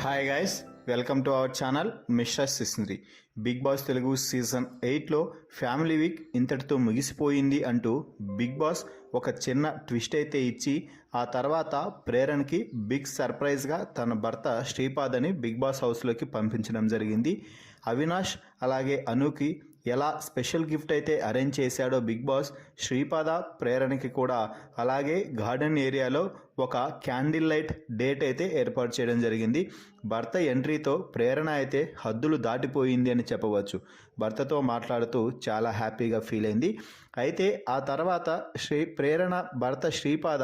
Hi guys, welcome to our channel Mr Sisnari. Big Boss Telugu season 8లో family week ఇంతటితో ముగిసిపోయింది అంటూ బిగ్ బాస్ ఒక చిన్న ట్విస్ట్ అయితే ఇచ్చి ఆ తర్వాత ప్రేరణకి బిగ్ సర్ప్రైజ్గా తన భర్త శ్రీపాదని బిగ్ బాస్ హౌస్లోకి పంపించడం జరిగింది. అవినాష్ అలాగే అనుకి ఎలా స్పెషల్ గిఫ్ట్ అయితే అరేంజ్ చేశాడో బిగ్ బాస్, శ్రీపాద ప్రేరణకి కూడా అలాగే గార్డెన్ ఏరియాలో ఒక క్యాండిల్ లైట్ డేట్ అయితే ఏర్పాటు చేయడం జరిగింది. భర్త ఎంట్రీతో ప్రేరణ అయితే హద్దులు దాటిపోయింది అని చెప్పవచ్చు. భర్తతో మాట్లాడుతూ చాలా హ్యాపీగా ఫీల్ అయింది. అయితే ఆ తర్వాత ప్రేరణ భర్త శ్రీపాద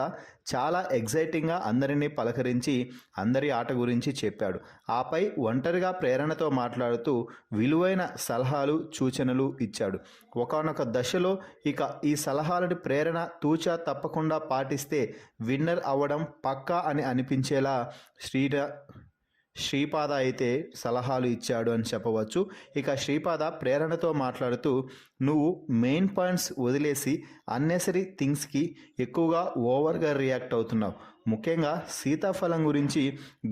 చాలా ఎగ్జైటింగ్గా అందరినీ పలకరించి అందరి ఆట గురించి చెప్పాడు. ఆపై ఒంటరిగా ప్రేరణతో మాట్లాడుతూ విలువైన సలహాలు సూచనలు ఇచ్చాడు. ఒకానొక దశలో ఇక ఈ సలహాలని ప్రేరణ తూచా తప్పకుండా పాటిస్తే విన్నర్ అవ్వడం పక్కా అని అనిపించేలా శ్రీపాద అయితే సలహాలు ఇచ్చాడు అని చెప్పవచ్చు. ఇక శ్రీపాద ప్రేరణతో మాట్లాడుతూ, నువ్వు మెయిన్ పాయింట్స్ వదిలేసి అన్నెసరీ థింగ్స్కి ఎక్కువగా ఓవర్గా రియాక్ట్ అవుతున్నావు. ముఖ్యంగా సీతాఫలం గురించి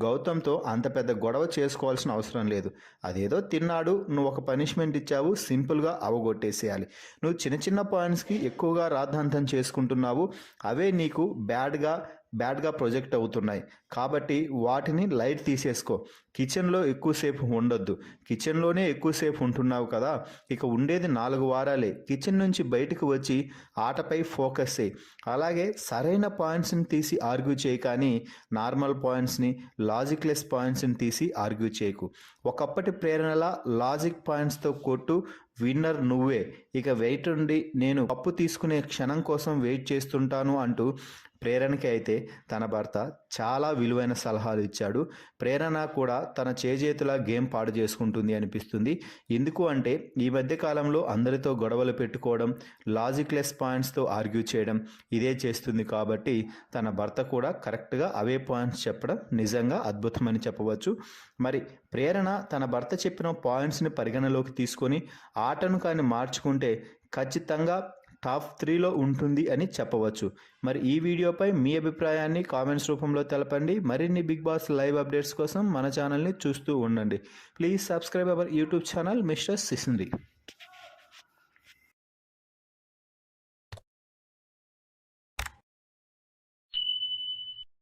గౌతమ్తో అంత పెద్ద గొడవ చేసుకోవాల్సిన అవసరం లేదు. అదేదో తిన్నాడు, నువ్వు ఒక పనిష్మెంట్ ఇచ్చావు, సింపుల్గా అవగొట్టేసేయాలి. నువ్వు చిన్న చిన్న పాయింట్స్కి ఎక్కువగా రాద్ధాంతం చేసుకుంటున్నావు. అవే నీకు బ్యాడ్గా ప్రొజెక్ట్ అవుతున్నాయి. కాబట్టి వాటిని లైట్ తీసేసుకో. కిచెన్లో ఎక్కువసేపు ఉండొద్దు. కిచెన్లోనే ఎక్కువసేపు ఉంటున్నావు కదా, ఇక ఉండేది 4 వారాలే. కిచెన్ నుంచి బయటకు వచ్చి ఆటపై ఫోకస్ చేయి. అలాగే సరైన పాయింట్స్ని తీసి ఆర్గ్యూ చేయి, కానీ నార్మల్ పాయింట్స్ని, లాజిక్లెస్ పాయింట్స్ని తీసి ఆర్గ్యూ చేయకు. ఒకప్పటి ప్రేరణలా లాజిక్ పాయింట్స్తో కొట్టు. విన్నర్ నువ్వే. ఇక వెయిట్ ఉండి నేను కప్పు తీసుకునే క్షణం కోసం వెయిట్ చేస్తుంటాను అంటూ ప్రేరణకి అయితే తన భర్త చాలా విలువైన సలహాలు ఇచ్చాడు. ప్రేరణ కూడా తన చేజేతులా గేమ్ పాడు చేసుకుంటుంది అనిపిస్తుంది. ఎందుకు అంటే ఈ మధ్య కాలంలో అందరితో గొడవలు పెట్టుకోవడం, లాజిక్లెస్ పాయింట్స్తో ఆర్గ్యూ చేయడం ఇదే చేస్తుంది. కాబట్టి తన భర్త కూడా కరెక్ట్గా అవే పాయింట్స్ చెప్పడం నిజంగా అద్భుతమని చెప్పవచ్చు. మరి ప్రేరణ తన భర్త చెప్పిన పాయింట్స్ని పరిగణలోకి తీసుకొని ఆటను కానీ మార్చుకుంటే ఖచ్చితంగా టాప్ 3లో ఉంటుంది అని చెప్పవచ్చు. మరి ఈ వీడియోపై మీ అభిప్రాయాన్ని కామెంట్స్ రూపంలో తెలపండి. మరిన్ని బిగ్ బాస్ లైవ్ అప్డేట్స్ కోసం మన ఛానల్ని చూస్తూ ఉండండి. Please subscribe our YouTube channel Mr సిస్నరీ.